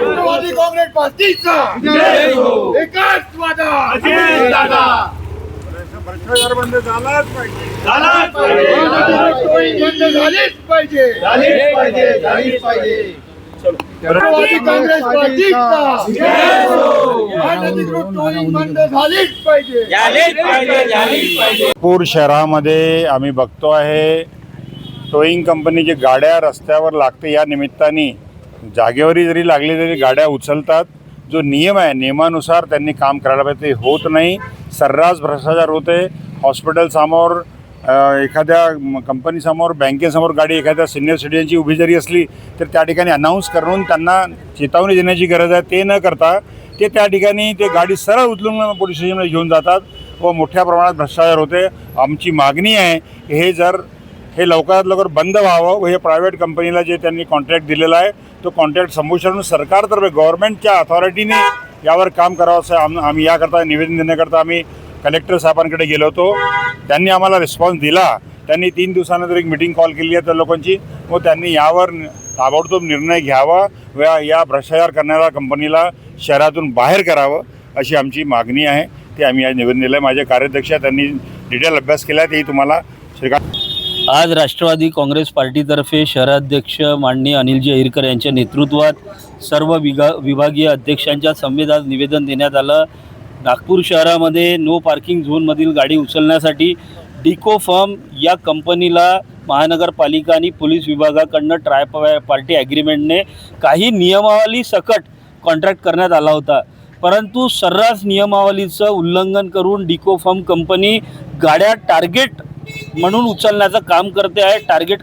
राष्ट्रवादी काँग्रेस पार्टीचा विकास वादा भ्रष्टाचार बंद झालाच पाहिजे. बंद झालीच पाहिजे. राष्ट्रवादी काँग्रेस पार्टीचा अनधिकृत टोळी बंद झालीच पाहिजे. नागपूर शहरामध्ये आम्ही बघतो आहे टोईंग कंपनीची गाड्या रस्त्यावर लागते, या निमित्ताने जागेवरी जरी लागली तरी गाड्या उचलतात. जो नियम आहे नियमानुसार त्यांनी काम करायला पाहिजे, ते होत नाही. सर्रास भ्रष्टाचार होते. हॉस्पिटलसमोर, एखाद्या कंपनीसमोर, बँकेसमोर गाडी एखाद्या सिनियर सिटीजनची उभी जरी असली तर त्या ठिकाणी अनाऊन्स करून त्यांना चेतावणी देण्याची गरज आहे. ते न करता ते त्या ठिकाणी ते गाडी सरळ उचलून पोलीस स्टेशनला घेऊन जातात व मोठ्या प्रमाणात भ्रष्टाचार होते. आमची मागणी आहे की हे लवकरात लवकर बंद व्हावं व हे प्रायव्हेट कंपनीला जे त्यांनी कॉन्ट्रॅक्ट दिलेला आहे तो कॉन्ट्रॅक्ट संपुष्टात सरकारतर्फे गव्हर्नमेंटच्या अथॉरिटीने यावर काम करावं असं आम्ही याकरता निवेदन देण्याकरता आम्ही कलेक्टर साहेबांकडे गेलो होतो. त्यांनी आम्हाला रिस्पॉन्स दिला. त्यांनी 3 दिवसानंतर एक मिटिंग कॉल केली आहे त्या लोकांची व त्यांनी यावर ताबडतोब निर्णय घ्यावा व या भ्रष्टाचार करणाऱ्या कंपनीला शहरातून बाहेर करावं अशी आमची मागणी आहे. ते आम्ही आज निवेदन दिलं आहे. माझे कार्याध्यक्ष त्यांनी डिटेल अभ्यास केला आहे, तेही तुम्हाला आज राष्ट्रवादी काँग्रेस पार्टीतर्फे शहराध्यक्ष माननीय अनिलजी अहिरकर यांच्या नेतृत्वात सर्व विभागीय अध्यक्षांच्या समवेत आज निवेदन देण्यात आलं. नागपूर शहरामध्ये नो पार्किंग झोनमधील गाडी उचलण्यासाठी डिको फर्म या कंपनीला महानगरपालिका आणि पोलीस विभागाकडनं ट्राय पार्टी ॲग्रीमेंटने काही नियमावली सकट कॉन्ट्रॅक्ट करण्यात आला होता. परंतु सर्रास नियमावलीचं उल्लंघन करून डिको फर्म कंपनी गाड्या टार्गेट म्हणून उचलण्याचं काम करते आहे. टार्गेट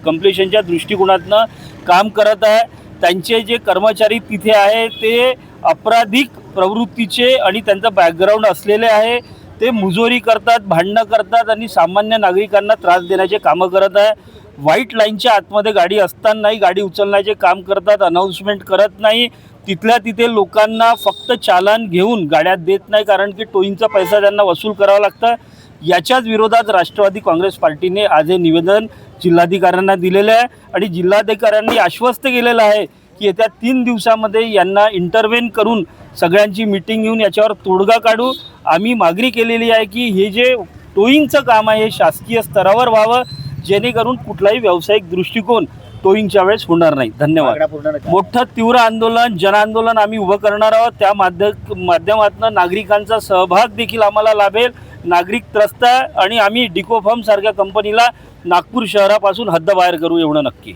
कंप्लिशनच्या दृष्टिकोनातनं काम करत आहे. त्यांचे जे कर्मचारी तिथे आहे ते आपराधिक प्रवृत्तीचे आणि त्यांचं बॅकग्राऊंड असलेले आहे. ते मुजोरी करतात, भांडणं करतात आणि सामान्य नागरिकांना त्रास देण्याचे कामं करत आहे. व्हाईट लाईनच्या आतमध्ये गाडी असतानाही गाडी उचलण्याचे काम करतात. अनाऊन्समेंट करत नाही. तिथल्या तिथे लोकांना फक्त चालान घेऊन गाड्या देत नाही, कारण की टोईंगचा पैसा त्यांना वसूल करावा लागतं. याच्याच विरोधात राष्ट्रवादी काँग्रेस पार्टीने आज हे निवेदन जिल्हाधिकाऱ्यांना दिलेलं आहे आणि जिल्हाधिकाऱ्यांनी आश्वस्त केलेलं आहे की येत्या 3 दिवसामध्ये यांना इंटरव्हेन करून सगळ्यांची मीटिंग घेऊन याच्यावर तोडगा काढू. आम्ही मागणी केलेली आहे की हे जे टोईंगचं काम आहे हे शासकीय स्तरावर व्हावं, जेणेकरून कुठलाही व्यावसायिक दृष्टिकोन टोईंगच्या वेळेस होणार नाही. धन्यवाद. मोठं तीव्र आंदोलन, जनआंदोलन आम्ही उभं करणार आहोत. त्या माध्यमातून नागरिकांचा सहभाग देखील आम्हाला लाभेल. नागरिक त्रस्त आहे आणि आम्ही डिको फर्म सारख्या कंपनीला नागपूर शहरापासून हद्दबाहेर करू एवढं नक्की.